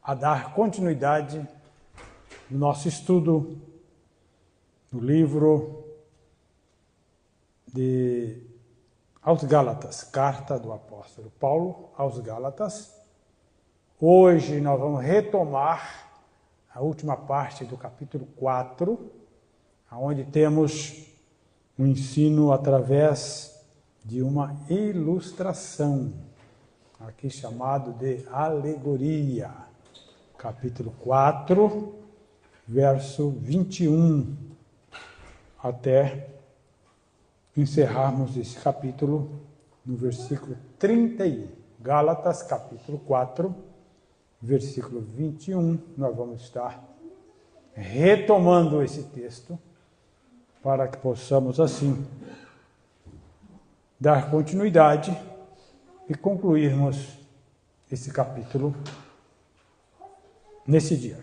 a dar continuidade no nosso estudo do livro aos Gálatas, carta do apóstolo Paulo aos Gálatas. Hoje nós vamos retomar a última parte do capítulo 4, onde temos um ensino através de uma ilustração, aqui chamado de alegoria. Capítulo 4, verso 21, até encerrarmos esse capítulo no versículo 31. Gálatas, capítulo 4, versículo 21, nós vamos estar retomando esse texto para que possamos, assim, dar continuidade e concluirmos esse capítulo nesse dia.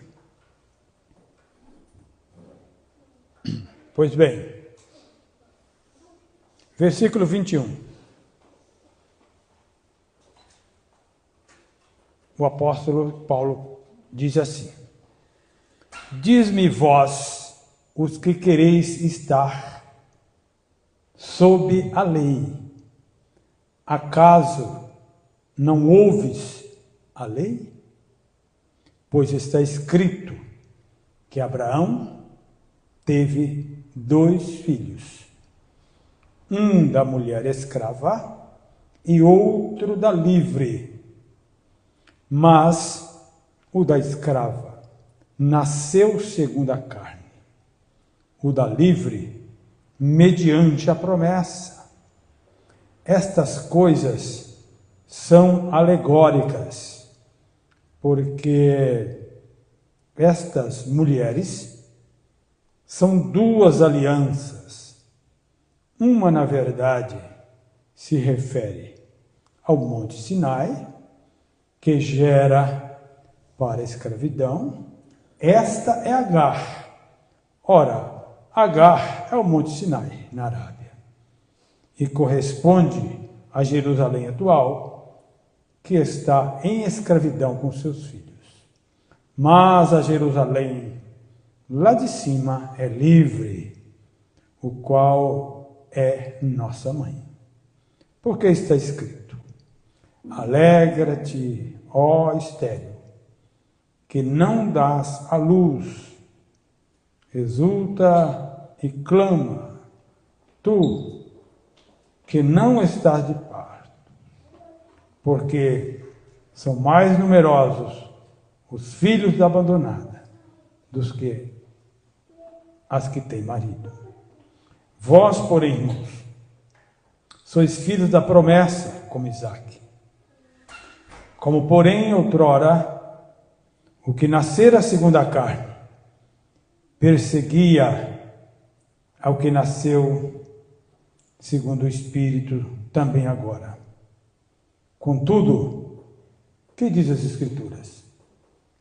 Pois bem, versículo 21. O apóstolo Paulo diz assim: diz-me vós, os que quereis estar sob a lei, acaso não ouves a lei? Pois está escrito que Abraão teve 2 filhos, um da mulher escrava e outro da livre. Mas o da escrava nasceu segundo a carne, o da livre mediante a promessa. Estas coisas são alegóricas, porque estas mulheres são 2 alianças. Uma, na verdade, se refere ao Monte Sinai, que gera para a escravidão. Esta é Agar. Ora, Agar é o Monte Sinai, na Arábia, e corresponde a Jerusalém atual, que está em escravidão com seus filhos. Mas a Jerusalém lá de cima é livre, o qual é nossa mãe. Porque está escrito: alegra-te, ó estéril, que não dás à luz, exulta e clama, tu que não estás de parto, porque são mais numerosos os filhos da abandonada dos que as que têm marido. Vós, porém, irmãos, sois filhos da promessa, como Isaque. Como, porém, outrora, o que nascera segundo a carne perseguia ao que nasceu segundo o Espírito, também agora. Contudo, que diz as Escrituras?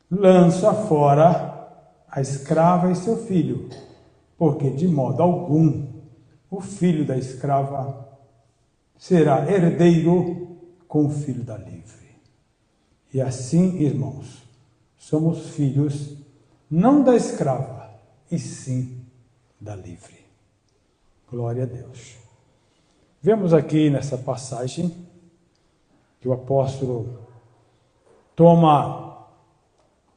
Lança fora a escrava e seu filho, porque de modo algum o filho da escrava será herdeiro com o filho da livre. E assim, irmãos, somos filhos não da escrava, e sim da livre. Glória a Deus. Vemos aqui nessa passagem que o apóstolo toma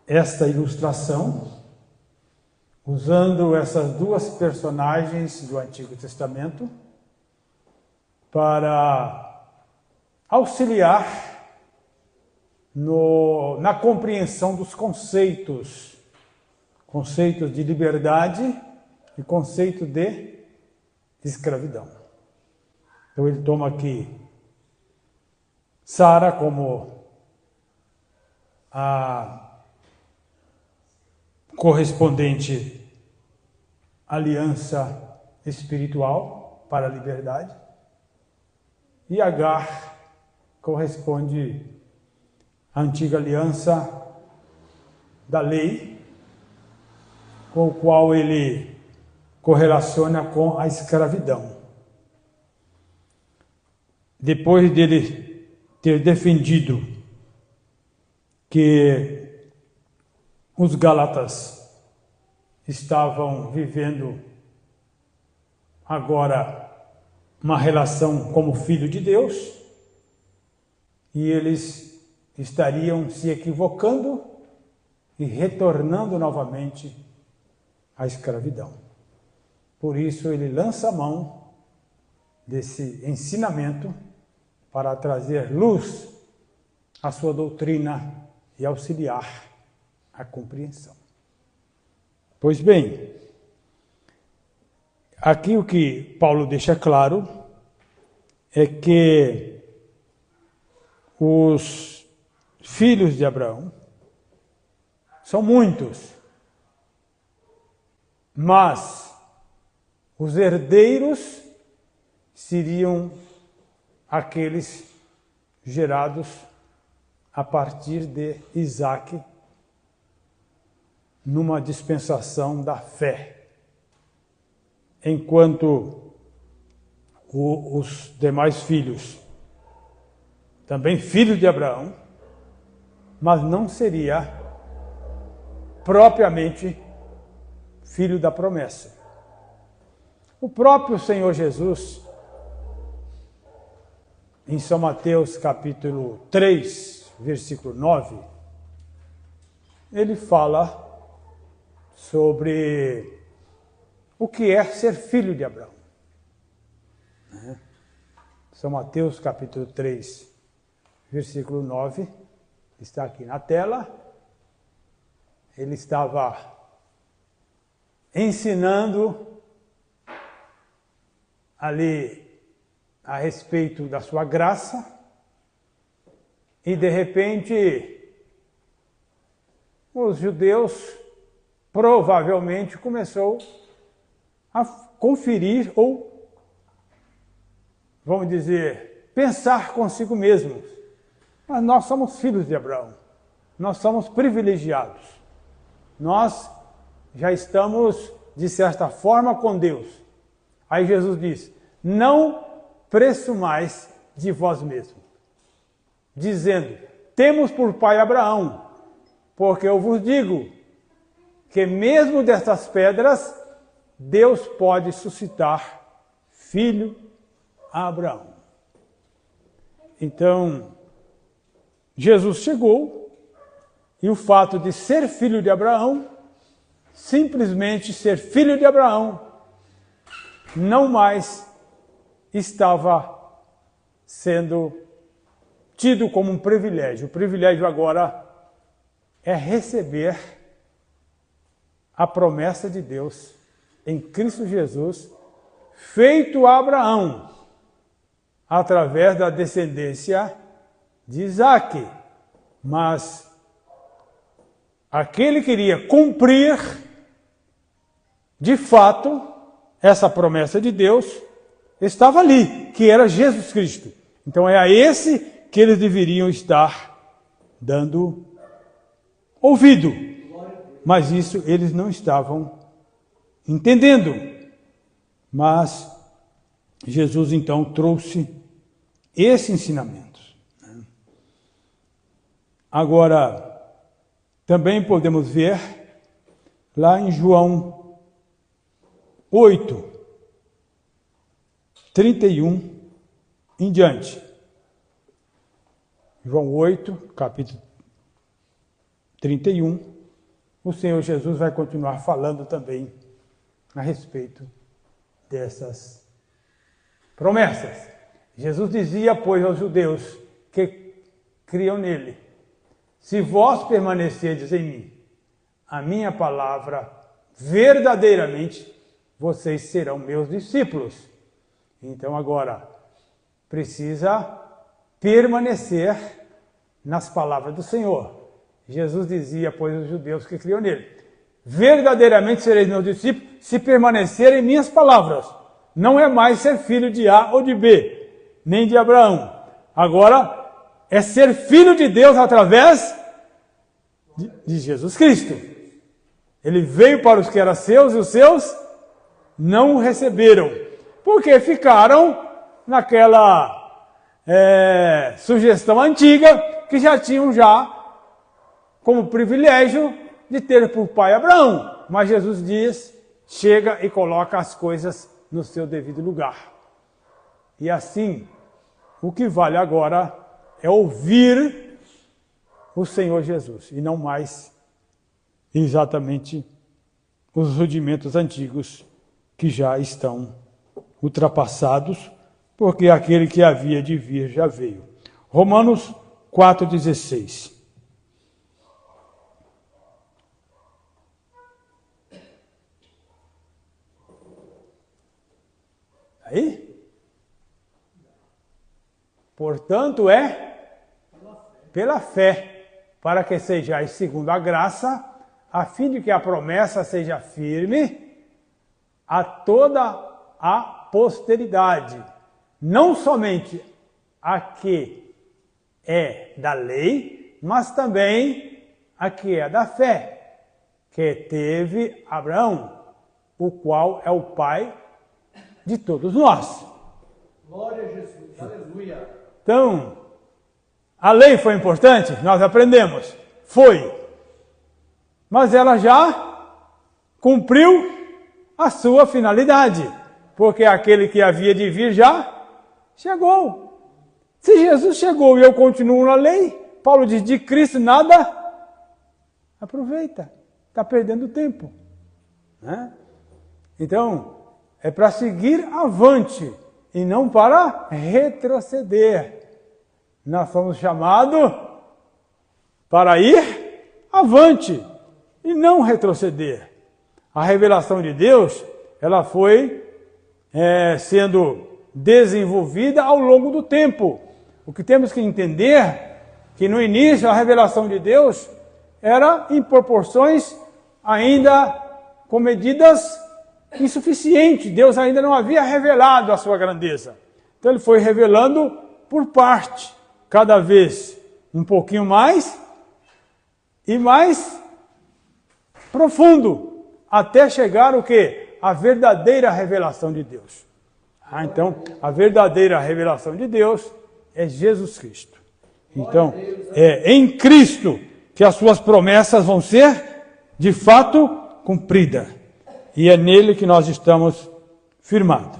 esta ilustração, usando essas 2 personagens do Antigo Testamento para auxiliar na compreensão dos conceitos de liberdade e conceito de escravidão. Então ele toma aqui Sara como a correspondente aliança espiritual para a liberdade, e Agar corresponde à antiga aliança da lei, com o qual ele correlaciona com a escravidão. Depois dele ter defendido que os Gálatas estavam vivendo agora uma relação como filho de Deus, e eles estariam se equivocando e retornando novamente à escravidão. Por isso ele lança a mão desse ensinamento para trazer luz à sua doutrina e auxiliar a compreensão. Pois bem, aqui o que Paulo deixa claro é que os filhos de Abraão são muitos, mas os herdeiros seriam aqueles gerados a partir de Isaque, numa dispensação da fé, enquanto os demais filhos, também filhos de Abraão, mas não seria propriamente filho da promessa. O próprio Senhor Jesus, em São Mateus capítulo 3, versículo 9, ele fala sobre o que é ser filho de Abraão. São Mateus capítulo 3, versículo 9, está aqui na tela. Ele estava ensinando ali a respeito da sua graça, e de repente os judeus provavelmente começou a conferir ou, vamos dizer, pensar consigo mesmos. Mas nós somos filhos de Abraão, nós somos privilegiados, nós já estamos, de certa forma, com Deus. Aí Jesus diz: não presumais de vós mesmos, dizendo: temos por pai Abraão, porque eu vos digo que mesmo destas pedras Deus pode suscitar filho a Abraão. Então, Jesus chegou, e o fato de ser filho de Abraão, simplesmente ser filho de Abraão, não mais estava sendo tido como um privilégio. O privilégio agora é receber a promessa de Deus em Cristo Jesus, feito a Abraão, através da descendência de Isaque. Mas aquele queria cumprir, de fato, essa promessa de Deus, estava ali, que era Jesus Cristo. Então é a esse que eles deveriam estar dando ouvido. Mas isso eles não estavam entendendo. Mas Jesus então trouxe esse ensinamento. Agora, também podemos ver lá em João 8, 31 em diante. João 8, capítulo 31, o Senhor Jesus vai continuar falando também a respeito dessas promessas. Jesus dizia, pois, aos judeus que criam nele: se vós permanecerdes em mim, a minha palavra, verdadeiramente, vocês serão meus discípulos. Então agora, precisa permanecer nas palavras do Senhor. Jesus dizia, pois, aos judeus que criam nele: verdadeiramente sereis meus discípulos, se permanecerem em minhas palavras. Não é mais ser filho de A ou de B, nem de Abraão. Agora é ser filho de Deus através de Jesus Cristo. Ele veio para os que eram seus, e os seus não o receberam, porque ficaram naquela sugestão antiga, que já tinham como privilégio de ter por pai Abraão. Mas Jesus diz, chega e coloca as coisas no seu devido lugar. E assim, o que vale agora é ouvir o Senhor Jesus, e não mais exatamente os rudimentos antigos que já estão ultrapassados, porque aquele que havia de vir já veio. Romanos 4,16. Aí? Portanto, pela fé, para que sejais segundo a graça, a fim de que a promessa seja firme a toda a posteridade, não somente a que é da lei, mas também a que é da fé, que teve Abraão, o qual é o pai de todos nós. Glória a Jesus, aleluia. Então, a lei foi importante? Nós aprendemos. Foi. Mas ela já cumpriu a sua finalidade. Porque aquele que havia de vir já chegou. Se Jesus chegou e eu continuo na lei, Paulo diz, de Cristo nada aproveita. Está perdendo tempo. Né? Então, é para seguir avante e não para retroceder. Nós somos chamados para ir avante e não retroceder. A revelação de Deus, ela foi sendo desenvolvida ao longo do tempo. O que temos que entender que no início a revelação de Deus era em proporções ainda com medidas insuficientes. Deus ainda não havia revelado a sua grandeza. Então ele foi revelando por parte, cada vez um pouquinho mais e mais profundo, até chegar o quê? A verdadeira revelação de Deus. Então, a verdadeira revelação de Deus é Jesus Cristo. Então, é em Cristo que as suas promessas vão ser, de fato, cumpridas. E é nele que nós estamos firmados.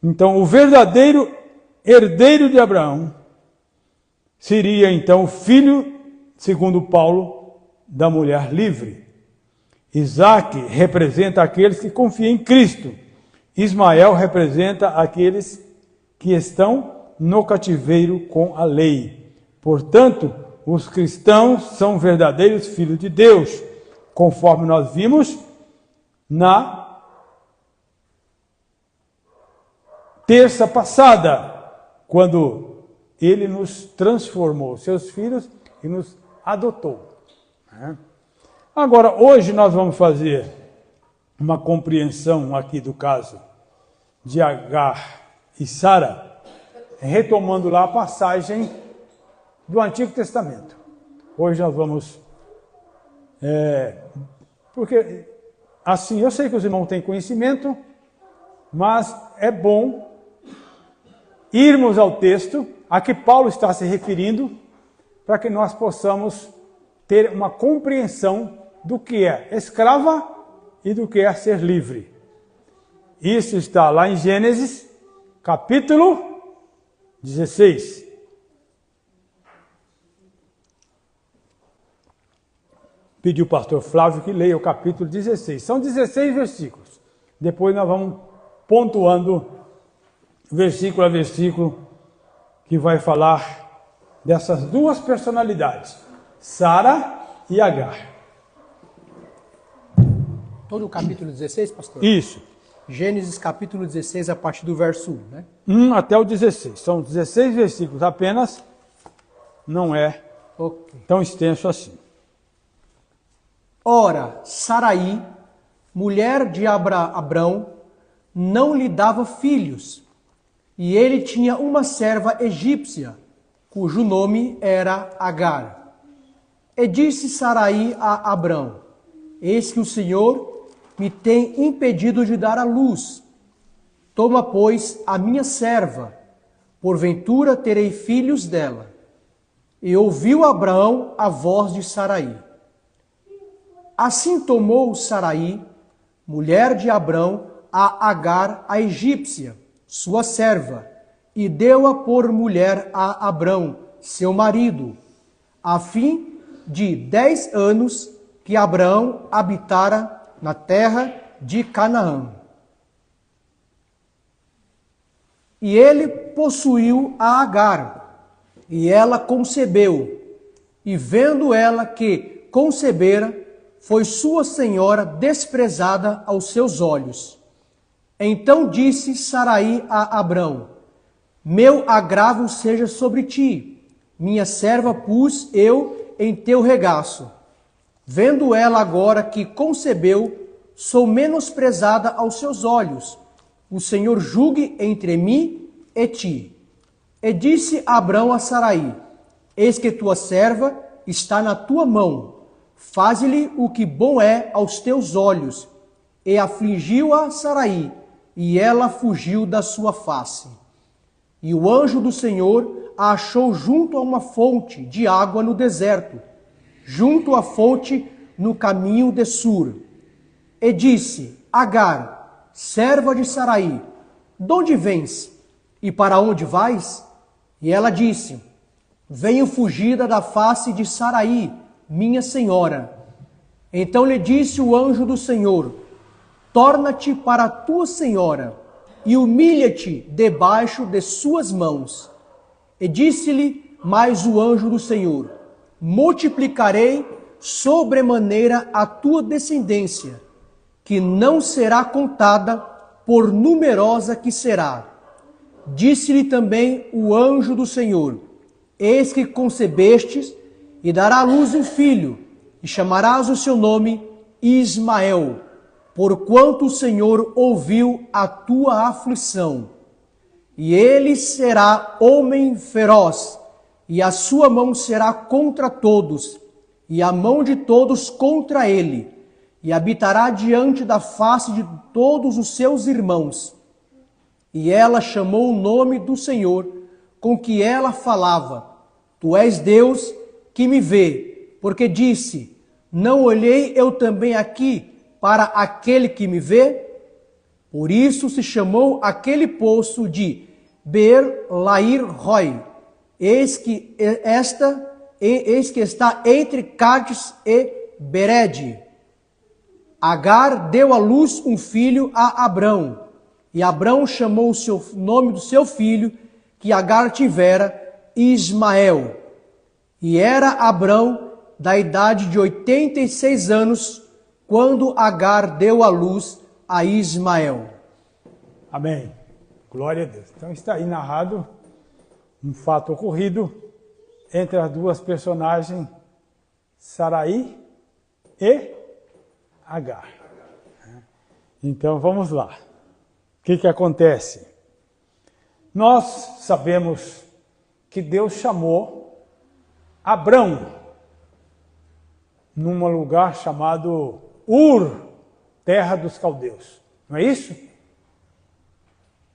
Então, o verdadeiro herdeiro de Abraão seria, então, o filho, segundo Paulo, da mulher livre. Isaac representa aqueles que confiam em Cristo. Ismael representa aqueles que estão no cativeiro com a lei. Portanto, os cristãos são verdadeiros filhos de Deus, conforme nós vimos na terça passada, quando ele nos transformou, seus filhos, e nos adotou. Agora, hoje nós vamos fazer uma compreensão aqui do caso de Agar e Sara, retomando lá a passagem do Antigo Testamento. Hoje nós vamos... porque, assim, eu sei que os irmãos têm conhecimento, mas é bom irmos ao texto a que Paulo está se referindo, para que nós possamos ter uma compreensão do que é escrava e do que é ser livre. Isso está lá em Gênesis, capítulo 16. Pediu o pastor Flávio que leia o capítulo 16. São 16 versículos. Depois nós vamos pontuando versículo a versículo que vai falar dessas duas personalidades, Sara e Agar. Todo o capítulo 16, pastor? Isso. Gênesis capítulo 16, a partir do verso 1, né? 1 até o 16. São 16 versículos apenas, não é tão extenso assim. Ora, Saraí, mulher de Abrão, não lhe dava filhos, e ele tinha uma serva egípcia, cujo nome era Agar. E disse Saraí a Abrão: eis que o Senhor me tem impedido de dar à luz. Toma, pois, a minha serva, porventura terei filhos dela. E ouviu Abraão a voz de Saraí. Assim tomou Saraí, mulher de Abrão, a Agar, a egípcia, sua serva, e deu-a por mulher a Abrão, seu marido, a fim de 10 anos que Abraão habitara na terra de Canaã. E ele possuiu a Agar, e ela concebeu, e vendo ela que concebera, foi sua senhora desprezada aos seus olhos. Então disse Saraí a Abrão: meu agravo seja sobre ti, minha serva pus eu em teu regaço. Vendo ela agora que concebeu, sou menosprezada aos seus olhos. O Senhor julgue entre mim e ti. E disse Abrão a Saraí: eis que tua serva está na tua mão. Faze-lhe o que bom é aos teus olhos. E afligiu-a Saraí, e ela fugiu da sua face. E o anjo do Senhor a achou junto a uma fonte de água no deserto, junto à fonte no caminho de Sur. E disse: Agar, serva de Saraí, de onde vens e para onde vais? E ela disse: venho fugida da face de Saraí, minha senhora. Então lhe disse o anjo do Senhor: torna-te para a tua senhora e humilha-te debaixo de suas mãos. E disse-lhe mais o anjo do Senhor: multiplicarei sobremaneira a tua descendência, que não será contada, por numerosa que será. Disse-lhe também o anjo do Senhor: eis que concebestes e dará à luz um filho, e chamarás o seu nome Ismael, porquanto o Senhor ouviu a tua aflição. E ele será homem feroz, e a sua mão será contra todos, e a mão de todos contra ele, e habitará diante da face de todos os seus irmãos. E ela chamou o nome do Senhor com que ela falava: tu és Deus que me vê, porque disse: não olhei eu também aqui para aquele que me vê? Por isso se chamou aquele poço de Beer-Lair-Roi. Eis que está entre Cádiz e Bered. Agar deu à luz um filho a Abrão, e Abrão chamou o nome do seu filho, que Agar tivera, Ismael. E era Abrão da idade de 86 anos, quando Agar deu à luz a Ismael. Amém. Glória a Deus. Então está aí narrado um fato ocorrido entre as duas personagens, Saraí e Agar. Então vamos lá. O que acontece? Nós sabemos que Deus chamou Abrão num lugar chamado Ur, terra dos caldeus. Não é isso?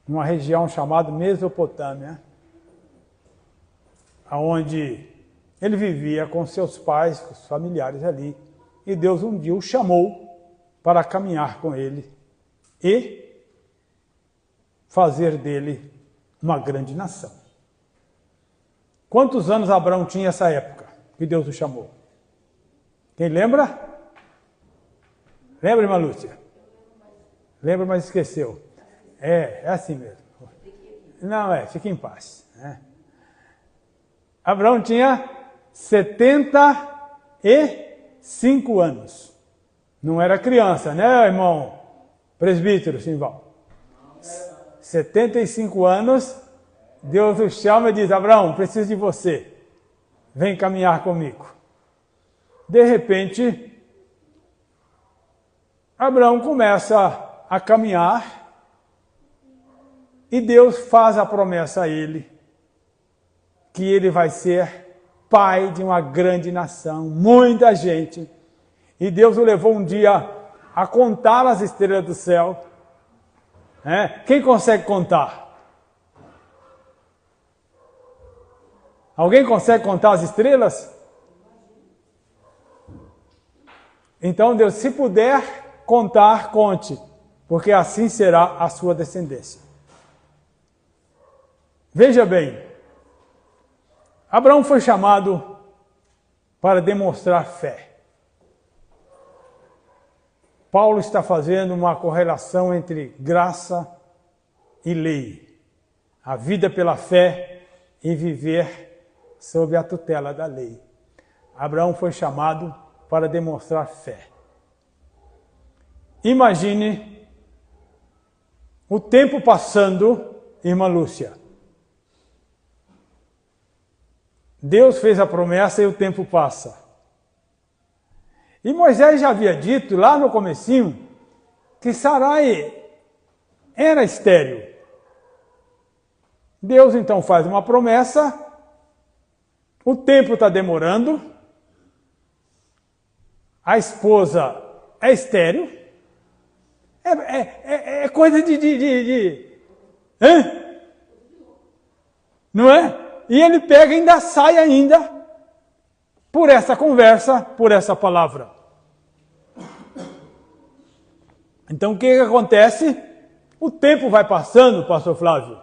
Numa região chamada Mesopotâmia, onde ele vivia com seus pais, com os familiares ali, e Deus um dia o chamou para caminhar com ele e fazer dele uma grande nação. Quantos anos Abraão tinha nessa época que Deus o chamou? Quem lembra? Lembra, irmã Lúcia? Lembra, mas esqueceu. É assim mesmo. Não, fique em paz. Abraão tinha 75 anos. Não era criança, né, irmão? Presbítero, Simval. 75 anos, Deus o chama e diz: Abraão, preciso de você. Vem caminhar comigo. De repente, Abraão começa a caminhar e Deus faz a promessa a ele que ele vai ser pai de uma grande nação, muita gente. E Deus o levou um dia a contar as estrelas do céu. Quem consegue contar? Alguém consegue contar as estrelas? Então Deus, se puder contar, conte, porque assim será a sua descendência. Veja bem, Abraão foi chamado para demonstrar fé. Paulo está fazendo uma correlação entre graça e lei. A vida pela fé e viver sob a tutela da lei. Abraão foi chamado para demonstrar fé. Imagine o tempo passando, irmã Lúcia. Deus fez a promessa e o tempo passa. E Moisés já havia dito lá no comecinho que Sarai era estéril. Deus então faz uma promessa, o tempo está demorando, a esposa é estéril, é coisa não é? E ele pega e ainda sai ainda por essa conversa, por essa palavra. Então o que acontece? O tempo vai passando, pastor Flávio,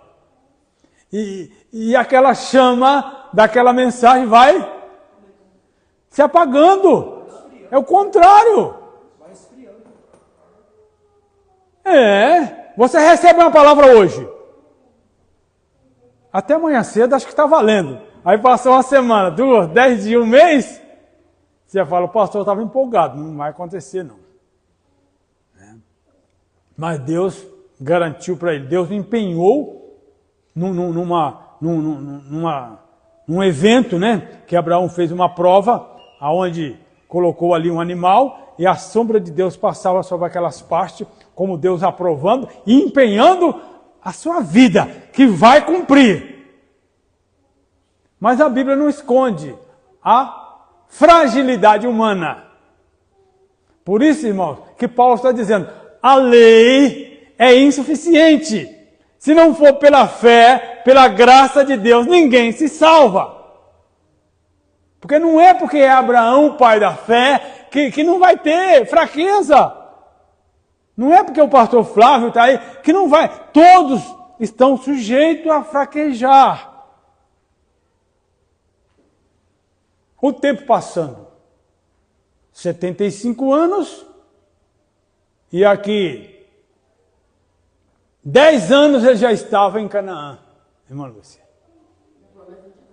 e aquela chama daquela mensagem vai se apagando. É o contrário. Você recebe uma palavra hoje. Até amanhã cedo acho que está valendo. Aí passou uma semana, 2, 10 dias, um mês. Você fala, o pastor estava empolgado. Não vai acontecer não. Mas Deus garantiu para ele. Deus empenhou num evento, né? Que Abraão fez uma prova, aonde colocou ali um animal e a sombra de Deus passava sobre aquelas partes, como Deus aprovando e empenhando a sua vida, que vai cumprir. Mas a Bíblia não esconde a fragilidade humana. Por isso, irmãos, que Paulo está dizendo, a lei é insuficiente. Se não for pela fé, pela graça de Deus, ninguém se salva. Porque não é porque é Abraão, pai da fé, que não vai ter fraqueza. Não é porque o pastor Flávio está aí, que não vai. Todos estão sujeitos a fraquejar. O tempo passando. 75 anos. E aqui, 10 anos ele já estava em Canaã. Irmã Lúcia.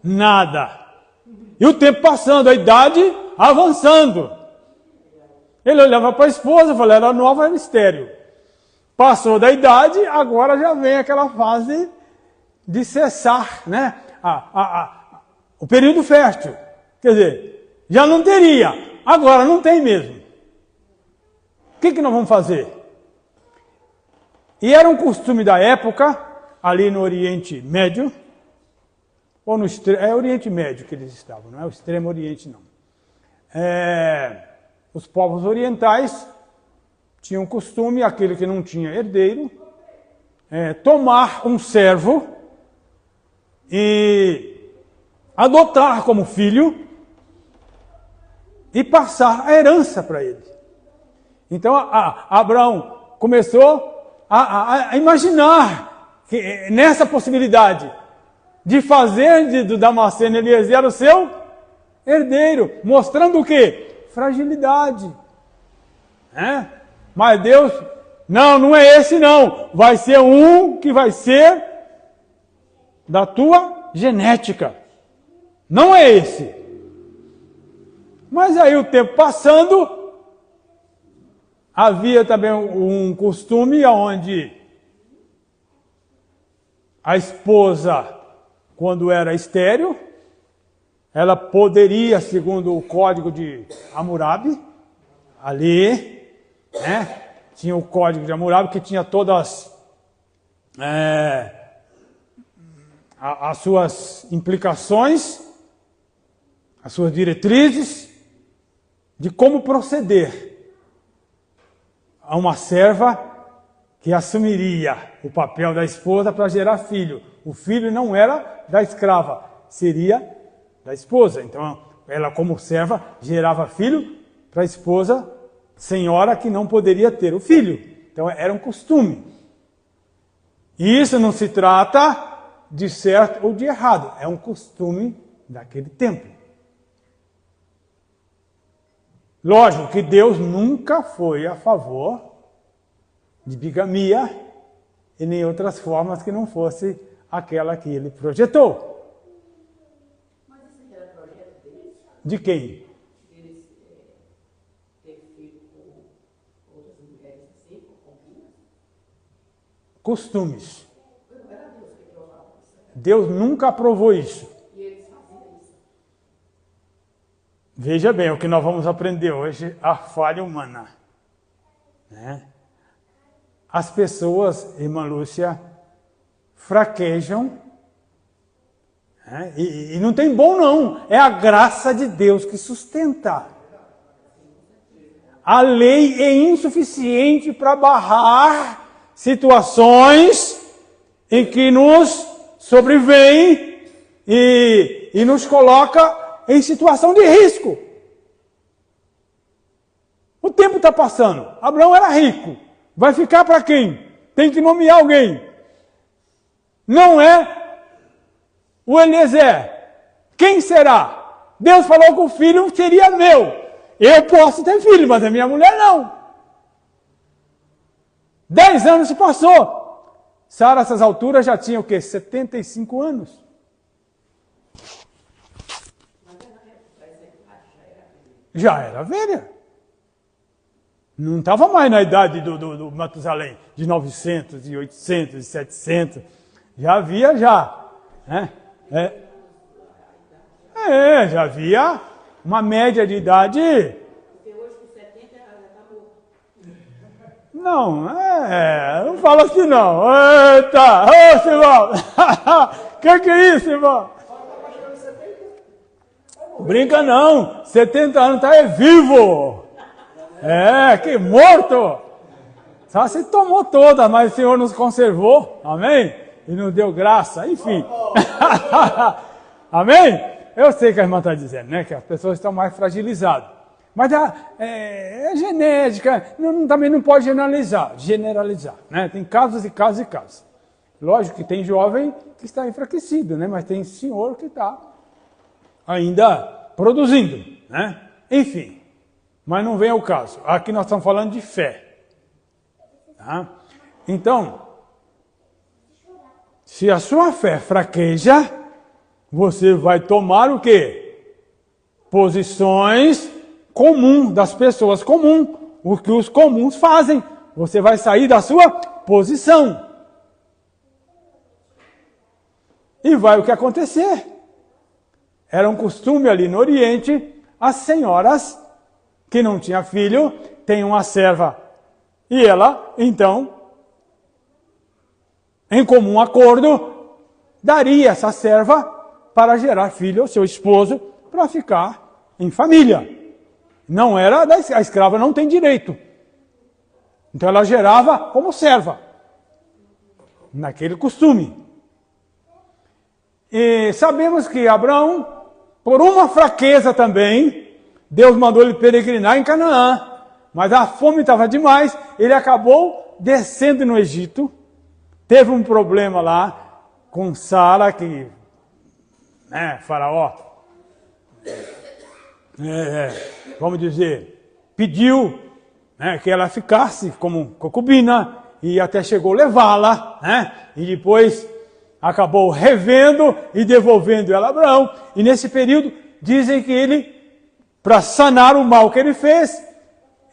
Nada. E o tempo passando, a idade avançando. Ele olhava para a esposa, falava, era nova, era estéril. Passou da idade, agora já vem aquela fase de cessar, né? O período fértil. Quer dizer, já não teria, agora não tem mesmo. O que nós vamos fazer? E era um costume da época, ali no Oriente Médio, ou no Oriente Médio que eles estavam, não é o Extremo Oriente não. Os povos orientais tinham um costume, aquele que não tinha herdeiro, tomar um servo e adotar como filho e passar a herança para ele. Então Abraão começou a imaginar que, nessa possibilidade de fazer do Damasceno Eliezer o seu herdeiro, mostrando o quê? Fragilidade. Mas Deus, não é esse não. Vai ser um que vai ser da tua genética. Não é esse. Mas aí o tempo passando, havia também um costume onde a esposa, quando era estéril, ela poderia, segundo o código de Hammurabi, ali, tinha o código de Hammurabi que tinha todas as suas implicações, as suas diretrizes, de como proceder a uma serva que assumiria o papel da esposa para gerar filho. O filho não era da escrava, seria da esposa. Então, ela como serva gerava filho para a esposa senhora que não poderia ter o filho. Então era um costume. E isso não se trata de certo ou de errado, é um costume daquele tempo. Lógico que Deus nunca foi a favor de bigamia e nem outras formas que não fosse aquela que ele projetou. Mas esse era projeto deles? De quem? Eles terem filho com outras mulheres assim, com concubinas? Costumes. Não era Deus que aprovava isso. Deus nunca aprovou isso. E eles faziam isso. Veja bem, o que nós vamos aprender hoje, a falha humana. Né? As pessoas, irmã Lúcia, fraquejam, né? E não tem bom não, é a graça de Deus que sustenta. A lei é insuficiente para barrar situações em que nos sobrevém e nos coloca em situação de risco. O tempo está passando. Abraão era rico. Vai ficar para quem? Tem que nomear alguém. Não é o Eliezer. Quem será? Deus falou que o filho seria meu. Eu posso ter filho, mas a minha mulher não. 10 anos se passou. Sara, essas alturas, já tinha o quê? 75 anos. Já era velha. Não estava mais na idade do Matusalém, de 900, de 800, de 700. Já havia já. Né? Já havia uma média de idade. Porque hoje com 70 ela já está morta. Não fala assim não. Eita, ô Simão! Que é isso, irmão? Brinca não, 70 anos está vivo. Que morto. Só se tomou toda, mas o Senhor nos conservou, amém? E nos deu graça, enfim. Amém? Eu sei que a irmã está dizendo, né? Que as pessoas estão mais fragilizadas. Mas é genética, também não pode generalizar, né? Tem casos e casos e casos. Lógico que tem jovem que está enfraquecido, né? Mas tem senhor que está ainda produzindo, né? Enfim, mas não vem ao caso. Aqui nós estamos falando de fé. Tá? Então, se a sua fé fraqueja, você vai tomar o quê? Posições comuns, das pessoas comuns, o que os comuns fazem. Você vai sair da sua posição. E vai o que acontecer. Era um costume ali no Oriente, as senhoras que não tinham filho, têm uma serva. E ela, então, em comum acordo, daria essa serva para gerar filho ao seu esposo, para ficar em família. Não era, a escrava não tem direito. Então ela gerava como serva, naquele costume. E sabemos que Abraão, por uma fraqueza também, Deus mandou ele peregrinar em Canaã. Mas a fome estava demais, ele acabou descendo no Egito. Teve um problema lá com Sara, que Faraó, vamos dizer, pediu que ela ficasse como concubina e até chegou a levá-la, e depois acabou revendo e devolvendo ela a Abraão. E nesse período, dizem que ele, para sanar o mal que ele fez,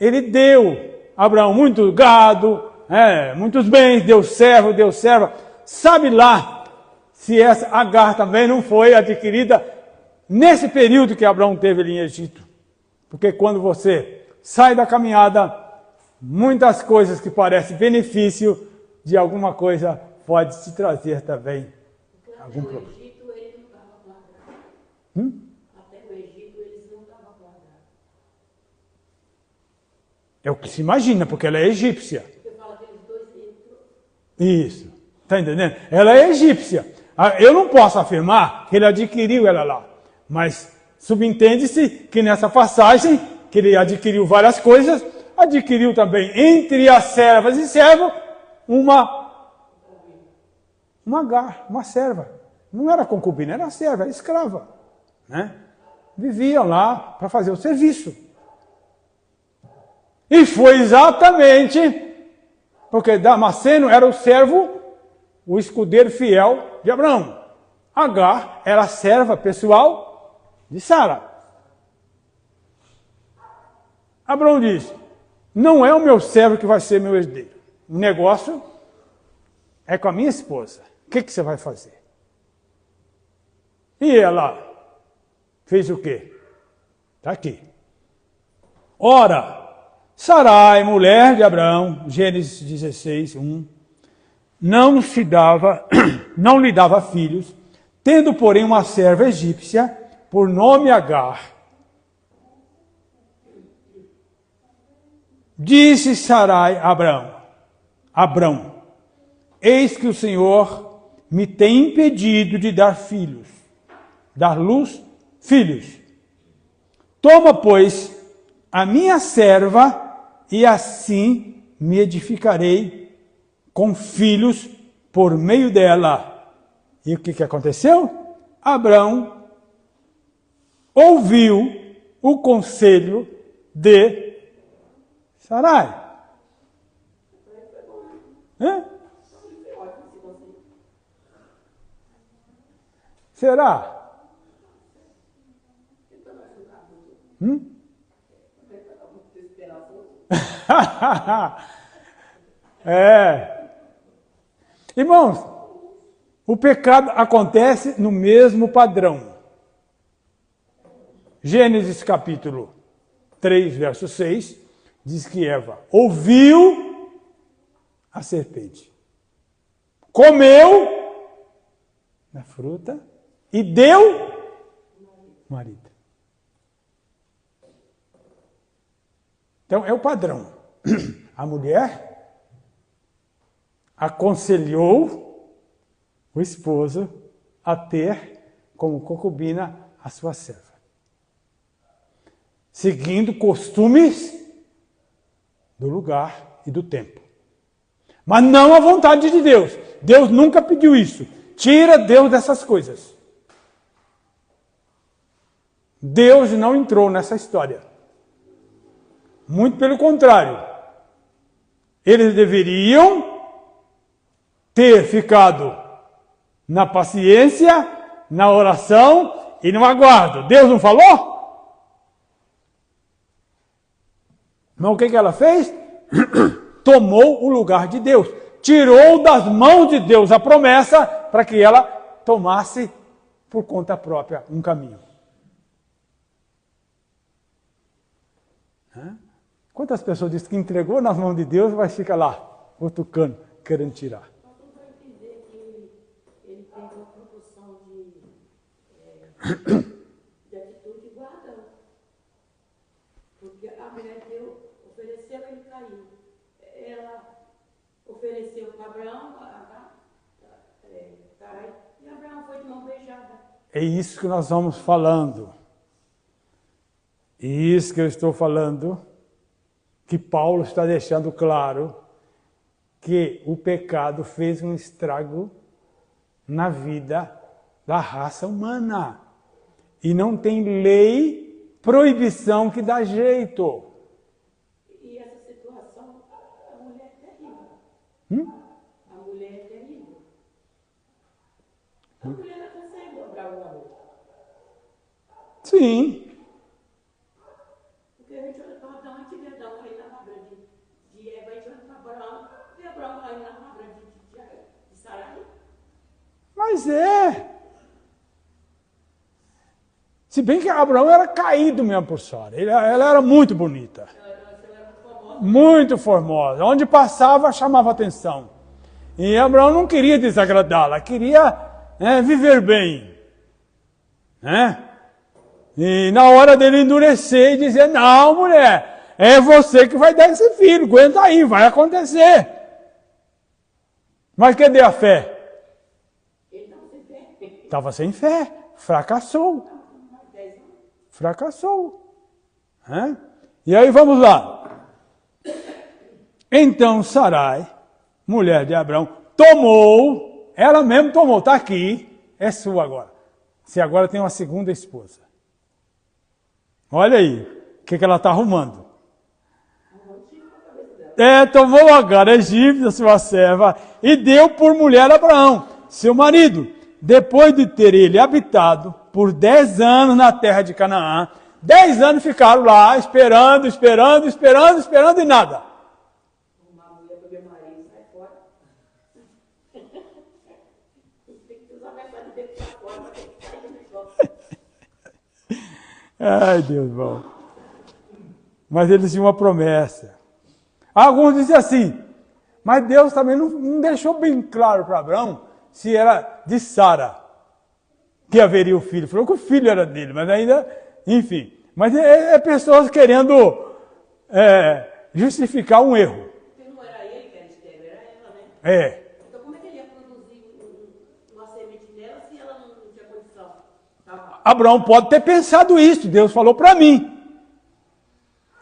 ele deu a Abraão muito gado, muitos bens, deu servo, deu serva. Sabe lá se essa Agar também não foi adquirida nesse período que Abraão teve ali em Egito. Porque quando você sai da caminhada, muitas coisas que parecem benefício de alguma coisa pode te trazer também algum problema. No Egito ele não estava guardado. Até no Egito eles não estavam guardados. É o que se imagina, porque ela é egípcia. Você fala que aqueles dois entrou. Isso. Está entendendo? Ela é egípcia. Eu não posso afirmar que ele adquiriu ela lá. Mas subentende-se que nessa passagem, que ele adquiriu várias coisas, adquiriu também entre as servas e servos uma serva. Não era concubina, era serva, era escrava. Né? Viviam lá para fazer o serviço. E foi exatamente porque Damasceno era o servo, o escudeiro fiel de Abraão. Agar era a serva pessoal de Sara. Abraão diz, não é o meu servo que vai ser meu herdeiro. O negócio é com a minha esposa. O que você vai fazer? E ela fez o quê? Está aqui. Ora, Sarai, mulher de Abraão, Gênesis 16, 1, não lhe dava filhos, tendo, porém, uma serva egípcia, por nome Agar. Disse Sarai a Abrão, eis que o Senhor me tem impedido de dar luz, filhos. Toma, pois, a minha serva, e assim me edificarei com filhos por meio dela. E o que aconteceu? Abrão ouviu o conselho de Sarai. Será? Irmãos, o pecado acontece no mesmo padrão. Gênesis capítulo 3, verso 6, diz que Eva ouviu a serpente, comeu da fruta e deu marido. Então é o padrão. A mulher aconselhou o esposo a ter como concubina a sua serva, seguindo costumes do lugar e do tempo. Mas não a vontade de Deus. Deus nunca pediu isso. Tira Deus dessas coisas. Deus não entrou nessa história. Muito pelo contrário. Eles deveriam ter ficado na paciência, na oração e no aguardo. Deus não falou? Mas o que ela fez? Tomou o lugar de Deus. Tirou das mãos de Deus a promessa para que ela tomasse por conta própria um caminho. Quantas pessoas dizem que entregou nas mãos de Deus, vai ficar lá, cutucando, querendo tirar. Então, vai dizer que ele tem uma proporção de atitude igual a Adão. Porque a mulher ofereceu, ele caiu. Ela ofereceu para Abraão, e Abraão foi de mão beijada. É isso que nós vamos falando. Isso que eu estou falando, que Paulo está deixando claro, que o pecado fez um estrago na vida da raça humana. E não tem lei, proibição que dá jeito. E essa situação, a mulher é terrível. A mulher é terrível. A mulher não consegue dobrar o amor. Sim. Porque a gente olha para Adão, a gente vê Adão aí na cabra de Eva, a gente olha para Abraão, vê Abraão aí na cabra de Sarai. Mas é. Se bem que Abraão era caído mesmo por Sara. Ela era muito bonita. Muito formosa. Onde passava, chamava atenção. E Abraão não queria desagradá-la, queria viver bem. Né? E na hora dele endurecer e dizer, não, mulher, é você que vai dar esse filho, aguenta aí, vai acontecer. Mas cadê a fé? Ele não se vê. Estava sem fé, fracassou. Fracassou. E aí vamos lá. Então Sarai, mulher de Abraão, tomou, ela mesma tomou, está aqui, é sua agora. Você agora tem uma segunda esposa. Olha aí, o que ela está arrumando. Tomou agora a egípcia, sua serva, e deu por mulher a Abraão, seu marido, depois de ter ele habitado por 10 anos na terra de Canaã. 10 anos ficaram lá, esperando e nada. Uma mulher para meu marido, sai fora. Tem que usar mais para dentro para fora, mas tem que sair do negócio. Ai, Deus bom. Mas eles tinham uma promessa. Alguns dizem assim, mas Deus também não deixou bem claro para Abraão se era de Sara que haveria o filho. Falou que o filho era dele, mas ainda, enfim. Mas é pessoas querendo justificar um erro. Porque não era ele que era estéril, era ela, né? É. Então como é que ele ia produzir uma semente dela se ela não tinha condição? Abraão pode ter pensado isso, Deus falou para mim.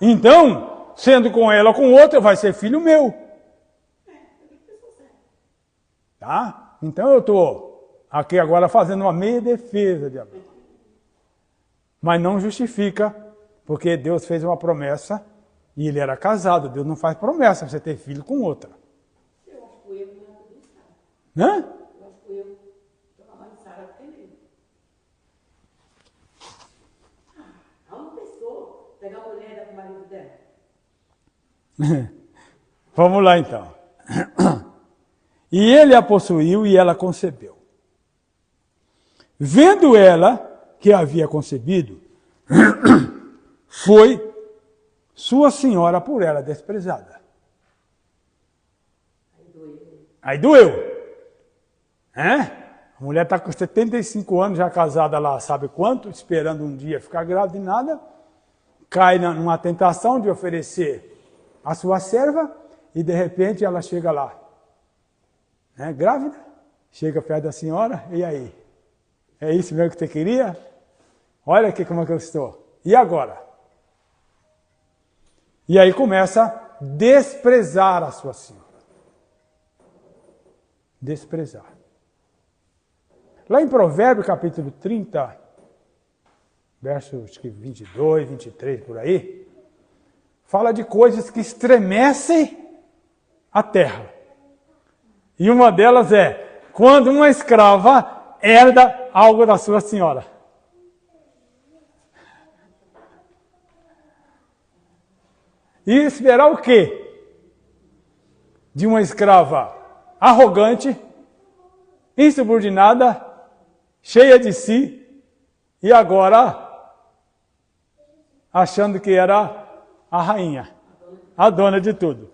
Então, sendo com ela ou com outra, vai ser filho meu. Tá? Então eu estou aqui agora fazendo uma meia defesa de Abraão. Mas não justifica, porque Deus fez uma promessa e ele era casado. Deus não faz promessa para você ter filho com outra. Eu acho que o erro não é tudo isso. Hã? Eu acho que o erro estava mais Sara do que nele. A uma pessoa pegar a mulher e dar para o marido dela. Vamos lá então. E ele a possuiu e ela concebeu. Vendo ela que havia concebido, foi sua senhora por ela desprezada. Aí doeu. A mulher está com 75 anos, já casada lá, sabe quanto, esperando um dia ficar grávida e nada, cai numa tentação de oferecer a sua serva e de repente ela chega lá, grávida, chega perto da senhora, e aí? É isso mesmo que você queria? Olha aqui como é que eu estou. E agora? E aí começa a desprezar a sua senhora. Desprezar. Lá em Provérbios, capítulo 30, versos acho que 22, 23, por aí, fala de coisas que estremecem a terra. E uma delas é quando uma escrava herda algo da sua senhora. E esperar o quê? De uma escrava arrogante, insubordinada, cheia de si, e agora achando que era a rainha, a dona de tudo.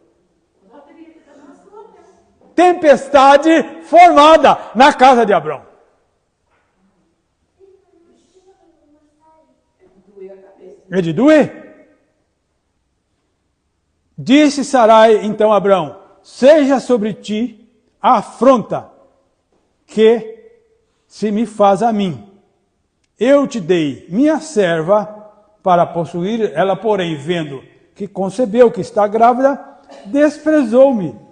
Tempestade formada na casa de Abrão. É de doer? Disse Sarai então a Abrão: seja sobre ti a afronta que se me faz a mim. Eu te dei minha serva para possuir, ela porém, vendo que concebeu, que está grávida, desprezou-me.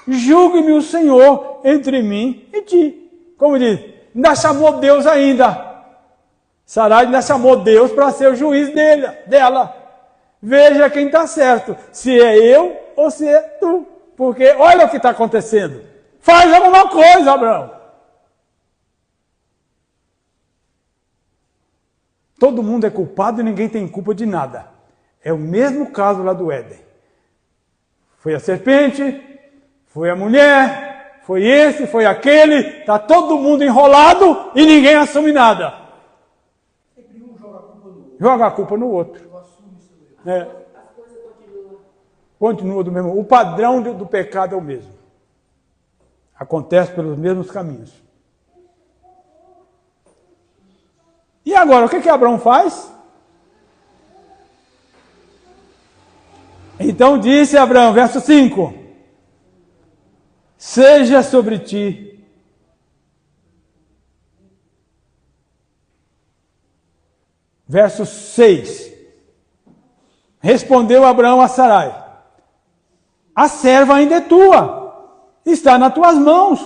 Julgue-me o Senhor entre mim e ti. Como diz, ainda chamou Deus ainda. Sarai ainda chamou Deus para ser o juiz dela. Veja quem está certo, se é eu ou se é tu. Porque olha o que está acontecendo. Faz alguma coisa, Abraão. Todo mundo é culpado e ninguém tem culpa de nada. É o mesmo caso lá do Éden. Foi a serpente, foi a mulher, foi esse, foi aquele. Está todo mundo enrolado e ninguém assume nada. Joga a culpa no outro. As coisas continuam. Continua do mesmo. O padrão do pecado é o mesmo. Acontece pelos mesmos caminhos. E agora, o que Abraão faz? Então disse Abraão, verso 5: seja sobre ti verso 6. Respondeu Abraão a Sarai: A serva ainda é tua, está nas tuas mãos.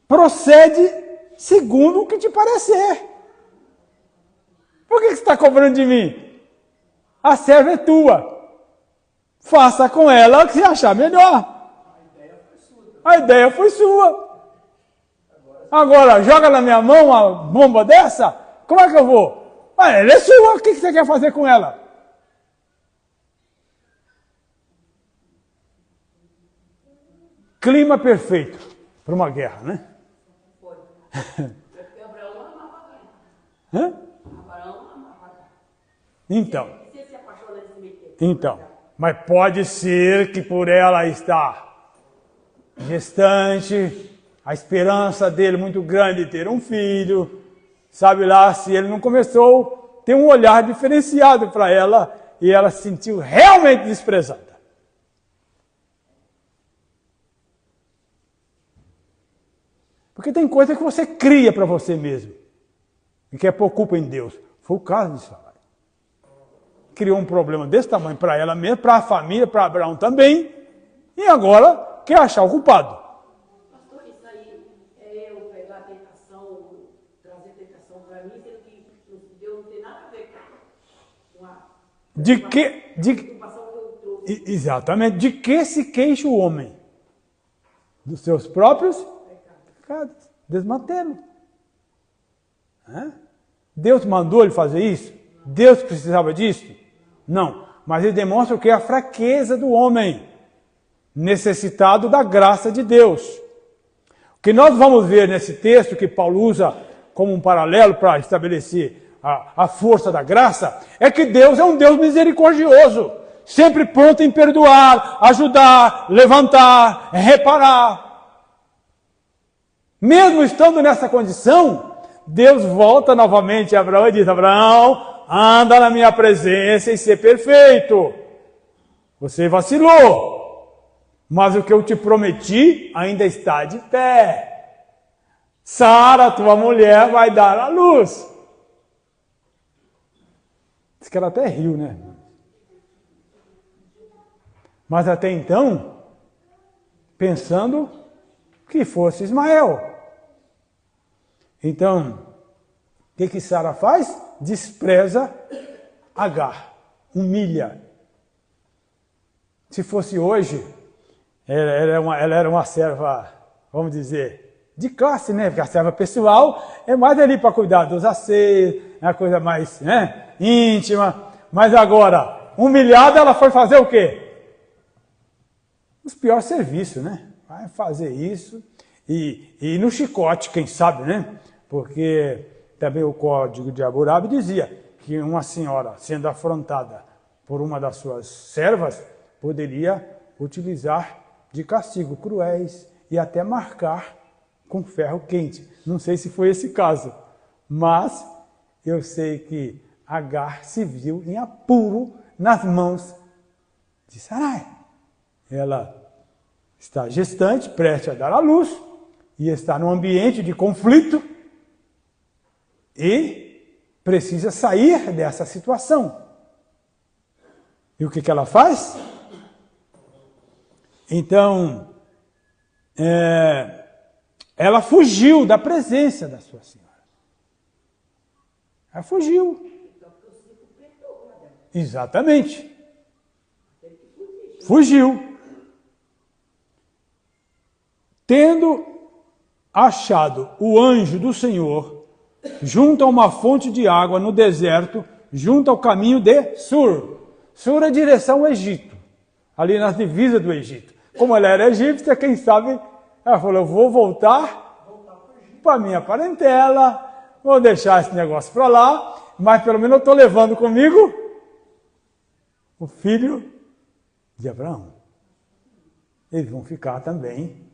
Procede segundo o que te parecer. Por que você está cobrando de mim? A serva é tua. Faça com ela o que você achar melhor. A ideia foi sua. Agora, joga na minha mão uma bomba dessa? Como é que eu vou? Ela é sua, o que você quer fazer com ela? Clima perfeito para uma guerra, né? Foi. Abraão amava. Hã? Abraão amava. Então. Você se apaixona desse meio tempo. Então, mas pode ser que por ela está gestante, a esperança dele muito grande de ter um filho, sabe lá, se ele não começou a ter um olhar diferenciado para ela e ela se sentiu realmente desprezada. Porque tem coisa que você cria para você mesmo e quer pôr culpa em Deus. Foi o caso de Sarai. Criou um problema desse tamanho para ela mesma, para a família, para Abraão também, e agora quer achar o culpado. Pastor, isso aí é eu pegar a tentação, trazer tentação para mim, sendo que Deus não tem nada a ver com a preocupação que eu trouxe. Exatamente. De que se queixa o homem? Dos seus próprios pecados. Desmantê-lo. Deus mandou ele fazer isso? Deus precisava disso? Não. Mas ele demonstra o que? A fraqueza do homem, necessitado da graça de Deus. O que nós vamos ver nesse texto, que Paulo usa como um paralelo para estabelecer a força da graça, é que Deus é um Deus misericordioso, sempre pronto em perdoar, ajudar, levantar, reparar. Mesmo estando nessa condição, Deus volta novamente a Abraão e diz: Abraão, anda na minha presença e ser perfeito. Você vacilou, mas o que eu te prometi ainda está de pé. Sara, tua mulher, vai dar à luz. Diz que ela até riu, né? Mas até então, pensando que fosse Ismael. Então, o que Sara faz? Despreza Agar, humilha. Se fosse hoje, ela era uma serva, vamos dizer, de classe, né? Porque a serva pessoal é mais ali para cuidar dos asseios, é uma coisa mais, né, íntima. Mas agora, humilhada, ela foi fazer o quê? Os piores serviços, né? Vai fazer isso e no chicote, quem sabe, né? Porque também o Código de Hammurabi dizia que uma senhora, sendo afrontada por uma das suas servas, poderia utilizar de castigo cruéis e até marcar com ferro quente. Não sei se foi esse caso, mas eu sei que Agar se viu em apuro nas mãos de Sarai. Ela está gestante, prestes a dar à luz, e está num ambiente de conflito, e precisa sair dessa situação. E o que ela faz? Então, ela fugiu da presença da sua senhora. Ela fugiu. Exatamente. Fugiu. Tendo achado o anjo do Senhor junto a uma fonte de água no deserto, junto ao caminho de Sur. Sur é direção ao Egito, ali nas divisas do Egito. Como ela era egípcia, quem sabe, ela falou: eu vou voltar para minha parentela, vou deixar esse negócio para lá, mas pelo menos eu estou levando comigo o filho de Abraão. Eles vão ficar também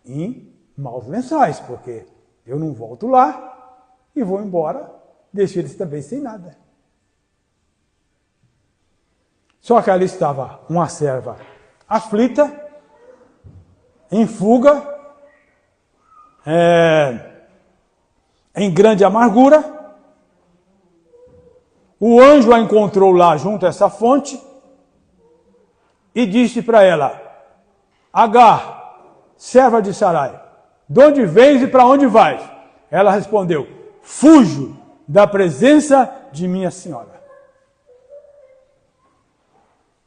em maus lençóis, porque eu não volto lá e vou embora, deixo eles também sem nada. Só que ali estava uma serva aflita, em fuga, em grande amargura. O anjo a encontrou lá junto a essa fonte e disse para ela: Agar, serva de Sarai, de onde vens e para onde vais? Ela respondeu: fujo da presença de minha senhora.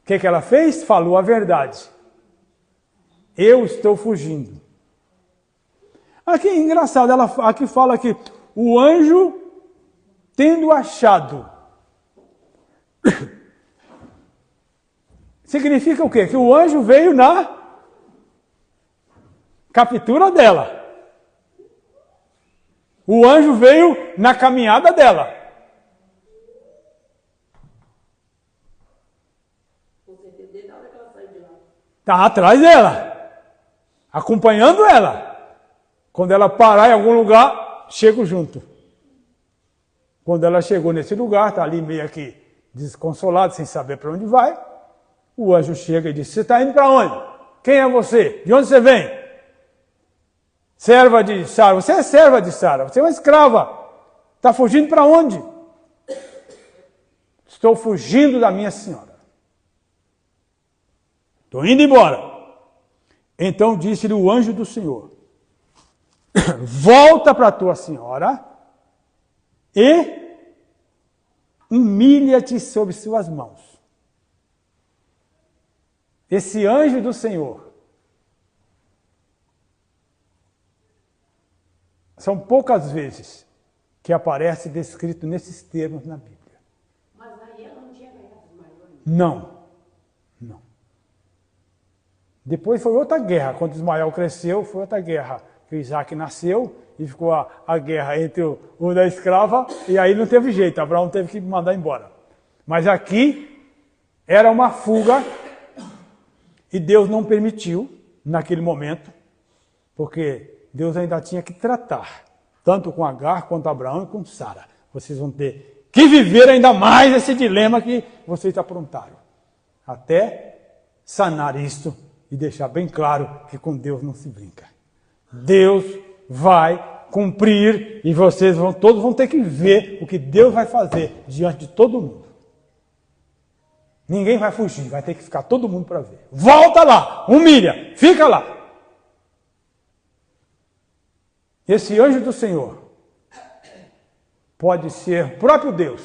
O que ela fez? Falou a verdade. Eu estou fugindo. Aqui é engraçado, ela aqui fala que o anjo, tendo achado, significa o quê? Que o anjo veio na captura dela. O anjo veio na caminhada dela. Está atrás dela, acompanhando ela. Quando ela parar em algum lugar, chego junto. Quando ela chegou nesse lugar, está ali meio que desconsolado, sem saber para onde vai, o anjo chega e diz: você está indo para onde? Quem é você? De onde você vem? Serva de Sara. Você é serva de Sara, você é uma escrava. Está fugindo para onde? Estou fugindo da minha senhora. Estou indo embora. Então disse-lhe o anjo do Senhor: volta para a tua senhora e humilha-te sob suas mãos. Esse anjo do Senhor, são poucas vezes que aparece descrito nesses termos na Bíblia. Mas aí ela não tinha ganhado Ismael? Não. Depois foi outra guerra. Quando Ismael cresceu, foi outra guerra. Que Isaac nasceu e ficou a guerra entre o da escrava, e aí não teve jeito, Abraão teve que mandar embora. Mas aqui era uma fuga e Deus não permitiu naquele momento, porque Deus ainda tinha que tratar, tanto com Agar quanto Abraão e com Sara. Vocês vão ter que viver ainda mais esse dilema que vocês aprontaram, até sanar isto e deixar bem claro que com Deus não se brinca. Deus vai cumprir e vocês todos vão ter que ver o que Deus vai fazer diante de todo mundo. Ninguém vai fugir, vai ter que ficar todo mundo para ver. Volta lá, humilha, fica lá. Esse anjo do Senhor pode ser o próprio Deus,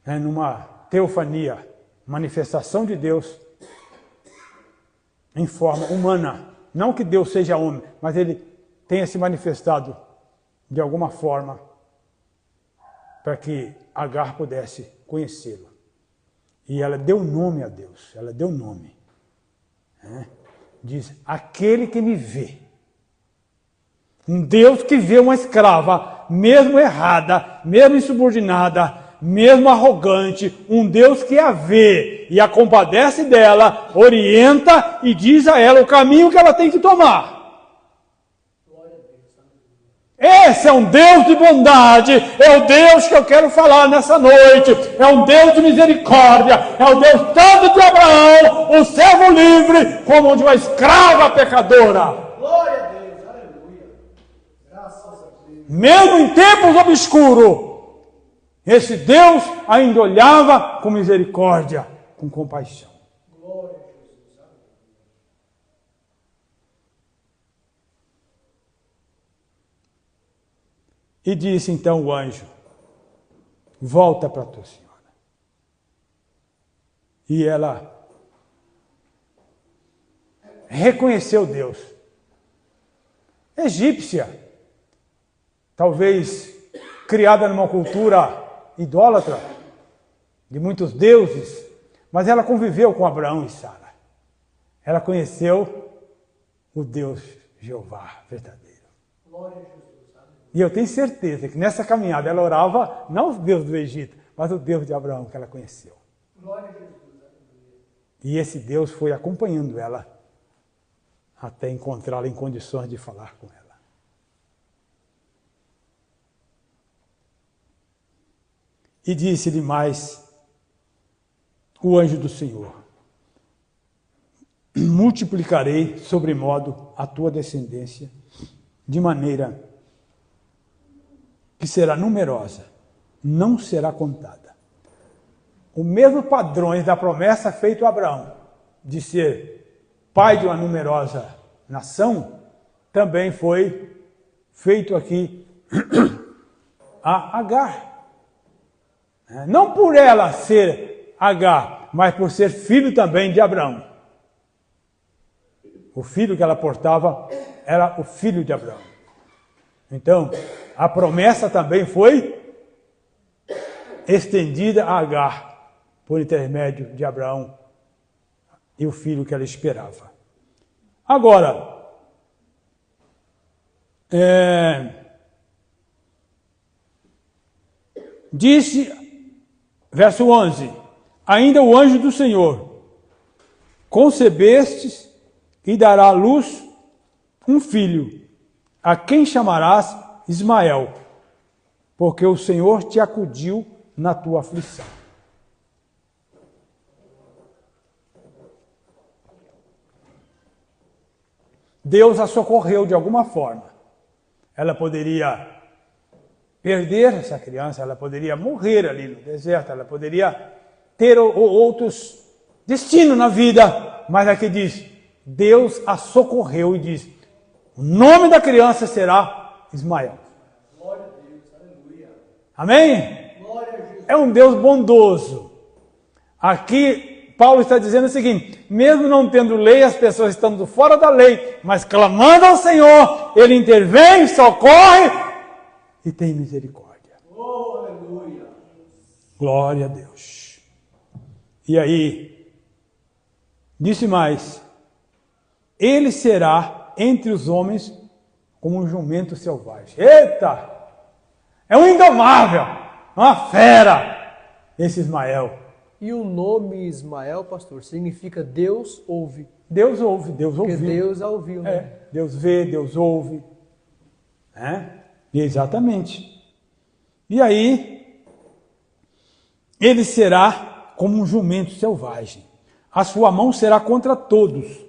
numa teofania, manifestação de Deus em forma humana. Não que Deus seja homem, mas ele tenha se manifestado de alguma forma para que Agar pudesse conhecê-lo. E ela deu nome a Deus, ela deu nome. Diz: aquele que me vê. Um Deus que vê uma escrava, mesmo errada, mesmo insubordinada, mesmo arrogante, um Deus que a vê e a compadece dela, orienta e diz a ela o caminho que ela tem que tomar. Esse é um Deus de bondade, é o Deus que eu quero falar nessa noite, é um Deus de misericórdia, é o Deus tanto de Abraão, o servo livre, como de uma escrava pecadora. Glória a Deus, aleluia. Graças a Deus. Mesmo em tempos obscuros, esse Deus ainda olhava com misericórdia, com compaixão. Glória a Jesus, aleluia. E disse então o anjo: volta para a tua senhora. E ela reconheceu Deus. Egípcia, talvez criada numa cultura idólatra, de muitos deuses, mas ela conviveu com Abraão e Sara. Ela conheceu o Deus Jeová verdadeiro. Glória a Jesus. E eu tenho certeza que nessa caminhada ela orava não o Deus do Egito, mas o Deus de Abraão que ela conheceu. Glória a Jesus. E esse Deus foi acompanhando ela até encontrá-la em condições de falar com ela. E disse-lhe mais o anjo do Senhor: multiplicarei sobremodo a tua descendência, de maneira que será numerosa, não será contada. o mesmo padrões da promessa feita a Abraão, de ser pai de uma numerosa nação, também foi feito aqui a Agar. Não por ela ser Agar, mas por ser filho também de Abraão. O filho que ela portava era o filho de Abraão. Então, a promessa também foi estendida a Agar, por intermédio de Abraão e o filho que ela esperava. Agora, disse, verso 11, ainda o anjo do Senhor, concebestes e dará à luz um filho, a quem chamarás Ismael, porque o Senhor te acudiu na tua aflição. Deus a socorreu de alguma forma. Ela poderia perder essa criança, ela poderia morrer ali no deserto, ela poderia ter outros destinos na vida, mas aqui diz, Deus a socorreu e diz, o nome da criança será Ismael. Glória a Deus, aleluia. Amém? Glória a Jesus. É um Deus bondoso. Aqui, Paulo está dizendo o seguinte, mesmo não tendo lei, as pessoas estando fora da lei, mas clamando ao Senhor, Ele intervém, socorre e tem misericórdia. Oh, aleluia. Glória a Deus. E aí, disse mais, ele será entre os homens como um jumento selvagem. Eita! É um indomável, uma fera, esse Ismael. E o nome Ismael, pastor, significa Deus ouve. Deus ouve, Deus ouviu. Porque Deus a ouviu, né? Deus vê, Deus ouve. Exatamente. E aí, ele será como um jumento selvagem. A sua mão será contra todos,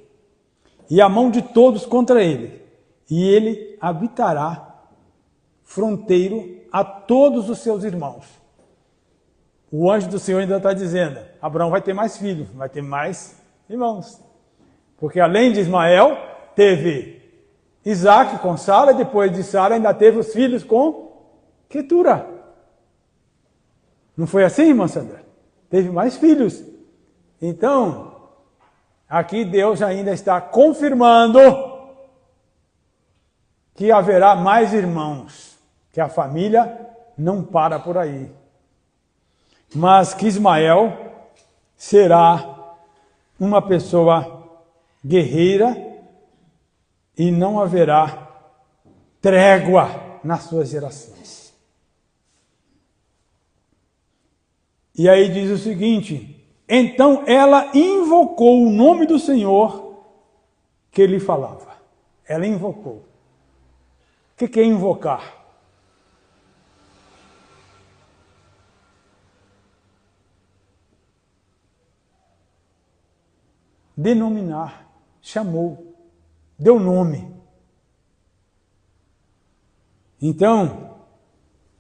e a mão de todos contra ele. E ele habitará fronteiro a todos os seus irmãos. O anjo do Senhor ainda está dizendo, Abraão vai ter mais filhos, vai ter mais irmãos. Porque além de Ismael, teve Isaac com Sara, depois de Sara ainda teve os filhos com Quetura. Não foi assim, irmã Sandra? Teve mais filhos. Então, aqui Deus ainda está confirmando que haverá mais irmãos, que a família não para por aí. Mas que Ismael será uma pessoa guerreira e não haverá trégua nas suas gerações. E aí diz o seguinte, então ela invocou o nome do Senhor que lhe falava. Ela invocou. O que é invocar? Denominar, chamou, deu nome. Então,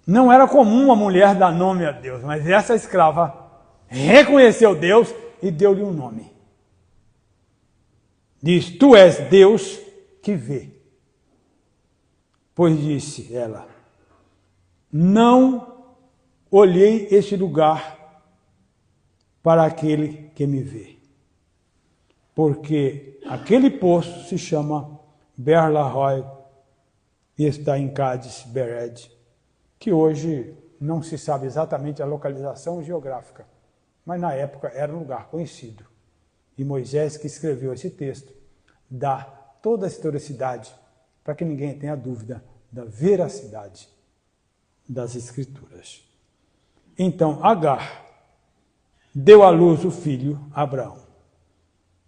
não era comum a mulher dar nome a Deus, mas essa escrava reconheceu Deus e deu-lhe um nome. Diz, tu és Deus que vê. Pois disse ela, não olhei este lugar para aquele que me vê. Porque aquele poço se chama Beer-lahai e está em Cádiz Bered, que hoje não se sabe exatamente a localização geográfica, mas na época era um lugar conhecido. E Moisés, que escreveu esse texto, dá toda a historicidade para que ninguém tenha dúvida da veracidade das Escrituras. Então, Agar deu à luz o filho Abraão.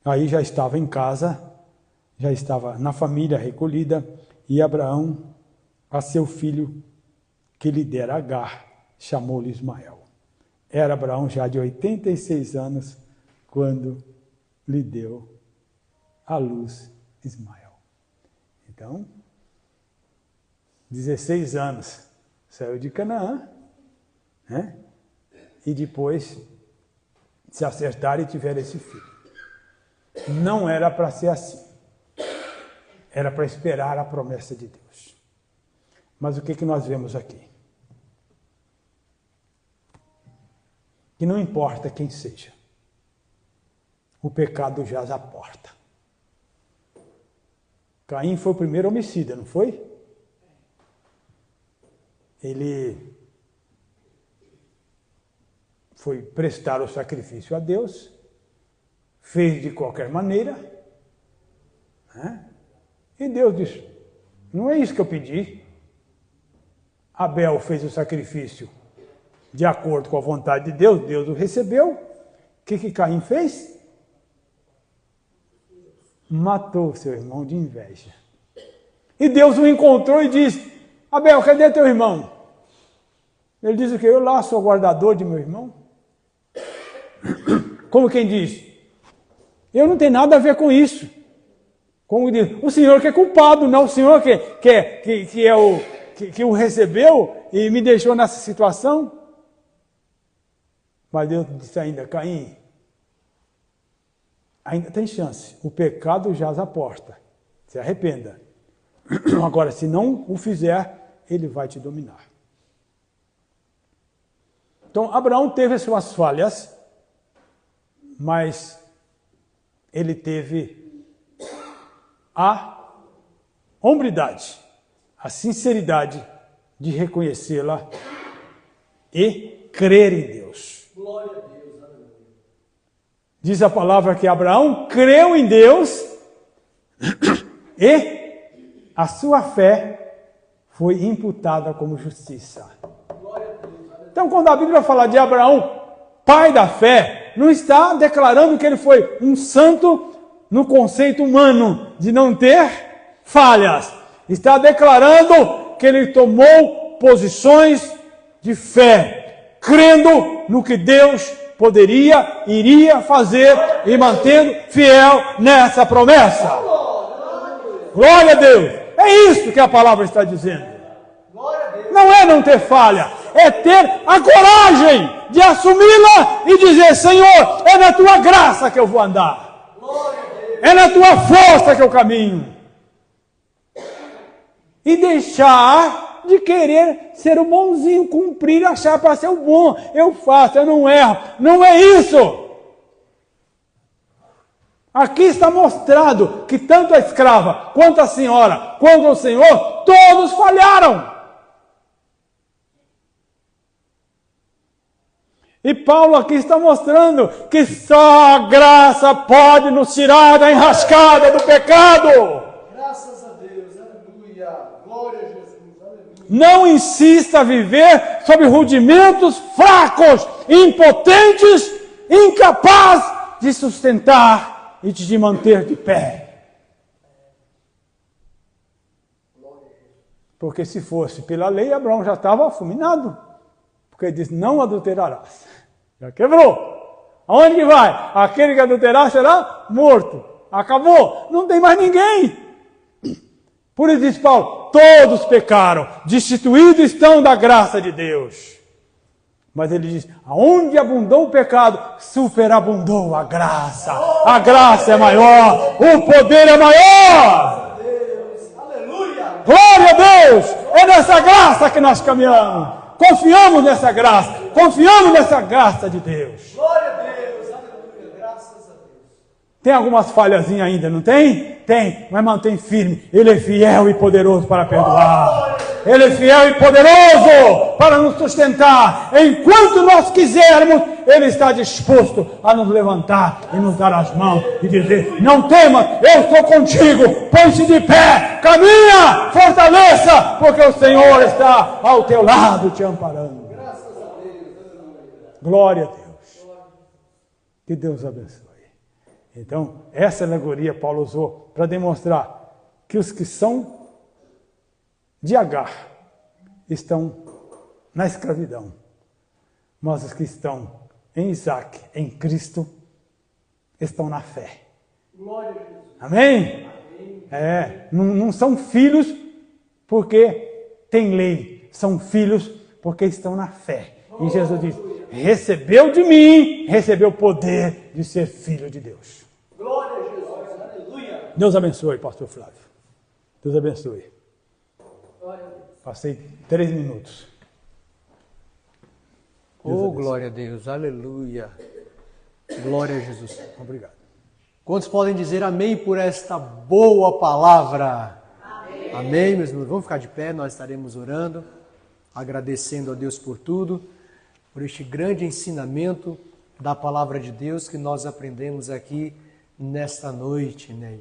Aí já estava em casa, já estava na família recolhida, e Abraão, a seu filho que lhe dera Agar, chamou-lhe Ismael. Era Abraão já de 86 anos, quando lhe deu à luz Ismael. Então, 16 anos, saiu de Canaã, né? E depois se acertar e tiver esse filho. Não era para ser assim. Era para esperar a promessa de Deus. Mas o que nós vemos aqui? Que não importa quem seja, o pecado jaz à porta. Caim foi o primeiro homicida, não foi? Ele foi prestar o sacrifício a Deus, fez de qualquer maneira, né? E Deus disse, não é isso que eu pedi. Abel fez o sacrifício de acordo com a vontade de Deus, Deus o recebeu. O que Caim fez? Matou seu irmão de inveja. E Deus o encontrou e disse, Abel, cadê teu irmão? Ele diz o quê? Eu lá sou guardador de meu irmão. Como quem diz, eu não tenho nada a ver com isso. Como diz, o Senhor que é culpado, não o Senhor que o recebeu e me deixou nessa situação. Mas Deus disse ainda, Caim, ainda tem chance, o pecado jaz à porta, se arrependa. Agora, se não o fizer, ele vai te dominar. Então, Abraão teve as suas falhas, mas ele teve a hombridade, a sinceridade de reconhecê-la e crer em Deus. Glória a Deus, aleluia. Diz a palavra que Abraão creu em Deus e a sua fé foi imputada como justiça. Então, quando a Bíblia fala de Abraão, pai da fé, não está declarando que ele foi um santo no conceito humano de não ter falhas. Está declarando que ele tomou posições de fé, crendo no que Deus iria fazer e mantendo fiel nessa promessa. Glória a Deus! É isso que a palavra está dizendo. Não é não ter falha, é ter a coragem de assumi-la e dizer, Senhor, é na tua graça que eu vou andar. É na tua força que eu caminho. E deixar de querer ser o bonzinho, cumprir, achar para ser o bom. Eu faço, eu não erro. Não é isso. Aqui está mostrado que tanto a escrava, quanto a senhora, quanto o senhor, todos falharam. E Paulo aqui está mostrando que só a graça pode nos tirar da enrascada do pecado. Graças a Deus, aleluia. Glória a Jesus, aleluia. Não insista a viver sob rudimentos fracos, impotentes, incapaz de sustentar e de manter de pé. Porque se fosse pela lei, Abraão já estava fulminado. Porque ele diz, não adulterarás. Já quebrou. Aonde que vai? Aquele que adulterar será morto. Acabou. Não tem mais ninguém. Por isso diz Paulo, todos pecaram, destituídos estão da graça de Deus. Mas ele diz, aonde abundou o pecado, superabundou a graça. A graça é maior, o poder é maior. Aleluia. Glória a Deus! É nessa graça que nós caminhamos. Confiamos nessa graça. Confiamos nessa graça de Deus. Glória a Deus. Aleluia. Graças a Deus. Tem algumas falhazinhas ainda, não tem? Tem, mas mantém firme. Ele é fiel e poderoso para perdoar. Ele é fiel e poderoso para nos sustentar. Enquanto nós quisermos, Ele está disposto a nos levantar e nos dar as mãos e dizer, não temas, eu estou contigo. Põe-se de pé, caminha, fortaleça, porque o Senhor está ao teu lado te amparando. Graças a Deus. Glória a Deus. Que Deus abençoe. Então, essa alegoria Paulo usou para demonstrar que os que são de Agar estão na escravidão, mas os que estão em Isaac, em Cristo, estão na fé. Glória a Jesus. Amém? Amém. Não são filhos porque tem lei, são filhos porque estão na fé. E Jesus diz, recebeu de mim, recebeu o poder de ser filho de Deus. Glória a Jesus. Aleluia. Deus abençoe, pastor Flávio. Deus abençoe. Passei 3 minutos. Oh, glória a Deus. Aleluia. Glória a Jesus. Obrigado. Quantos podem dizer amém por esta boa palavra? Amém. Amém, meus irmãos. Vamos ficar de pé, nós estaremos orando, agradecendo a Deus por tudo, por este grande ensinamento da palavra de Deus que nós aprendemos aqui nesta noite, né?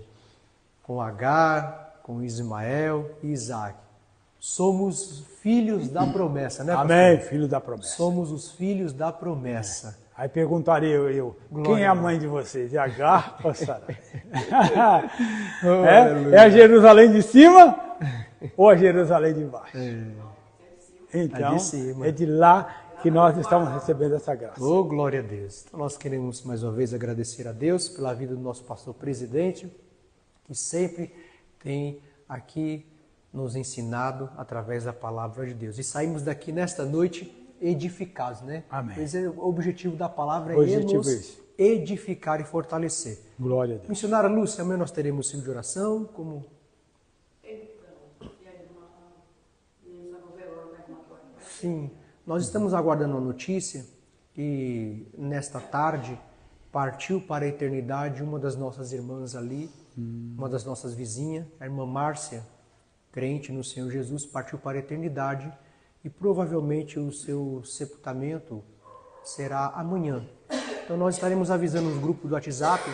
Com Agar, com Ismael e Isaac. Somos filhos da promessa, né, pastor? Amém, filho da promessa. Somos os filhos da promessa. Aí perguntaria eu quem é a mãe de vocês? É Agar ou Sarai? É a Jerusalém de cima ou a Jerusalém de baixo? Então, é de lá que nós estamos recebendo essa graça. Oh, glória a Deus. Então, nós queremos mais uma vez agradecer a Deus pela vida do nosso pastor presidente, que sempre tem aqui nos ensinado através da palavra de Deus. E saímos daqui nesta noite edificados, né? Amém. Pois o objetivo da palavra é nos edificar e fortalecer. Glória a Deus. Missionária Lúcia, amanhã nós teremos ciclo de oração, como... Sim, nós estamos aguardando a notícia que nesta tarde partiu para a eternidade uma das nossas irmãs ali, uma das nossas vizinhas, a irmã Márcia, crente no Senhor Jesus, partiu para a eternidade e provavelmente o seu sepultamento será amanhã. Então nós estaremos avisando os grupos do WhatsApp,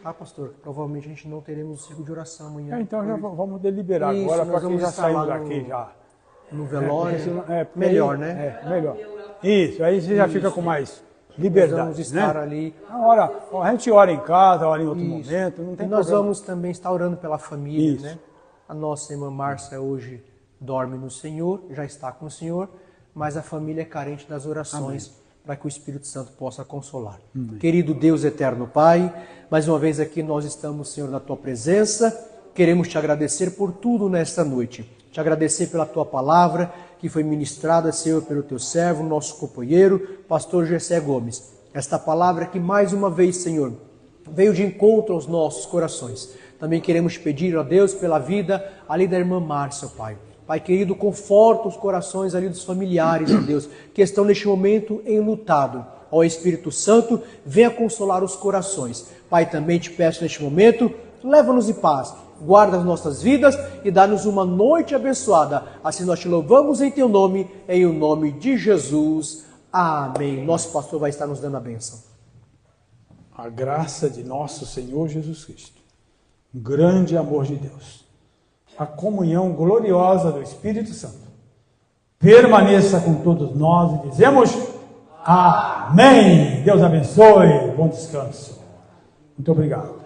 tá, pastor? Provavelmente a gente não teremos o ciclo de oração amanhã. Então já vamos deliberar Isso, agora nós para quem já vamos estar saiu lá daqui já. No velório, Porque melhor, aí, né? Melhor. Isso, aí você já fica com mais liberdade. Nós vamos estar né? ali. A gente ora em casa, ora em outro Isso. momento, não tem E nós problema. vamos também estar orando pela família, Isso. né? A nossa irmã Márcia hoje dorme no Senhor, já está com o Senhor, mas a família é carente das orações para que o Espírito Santo possa consolar. Querido Deus eterno Pai, mais uma vez aqui nós estamos, Senhor, na Tua presença, queremos Te agradecer por tudo nesta noite, Te agradecer pela Tua palavra, que foi ministrada, Senhor, pelo Teu servo, nosso companheiro, pastor Gessé Gomes. Esta palavra que mais uma vez, Senhor, veio de encontro aos nossos corações. Também queremos pedir a Deus pela vida ali da irmã Márcia, Pai. Pai querido, conforta os corações ali dos familiares, ó Deus, que estão neste momento enlutado. Ó Espírito Santo, venha consolar os corações. Pai, também te peço neste momento, leva-nos em paz, guarda as nossas vidas e dá-nos uma noite abençoada. Assim nós te louvamos em teu nome, em o nome de Jesus. Amém. Nosso pastor vai estar nos dando a bênção. A graça de nosso Senhor Jesus Cristo, o grande amor de Deus, a comunhão gloriosa do Espírito Santo, permaneça com todos nós e dizemos amém. Deus abençoe, bom descanso. Muito obrigado.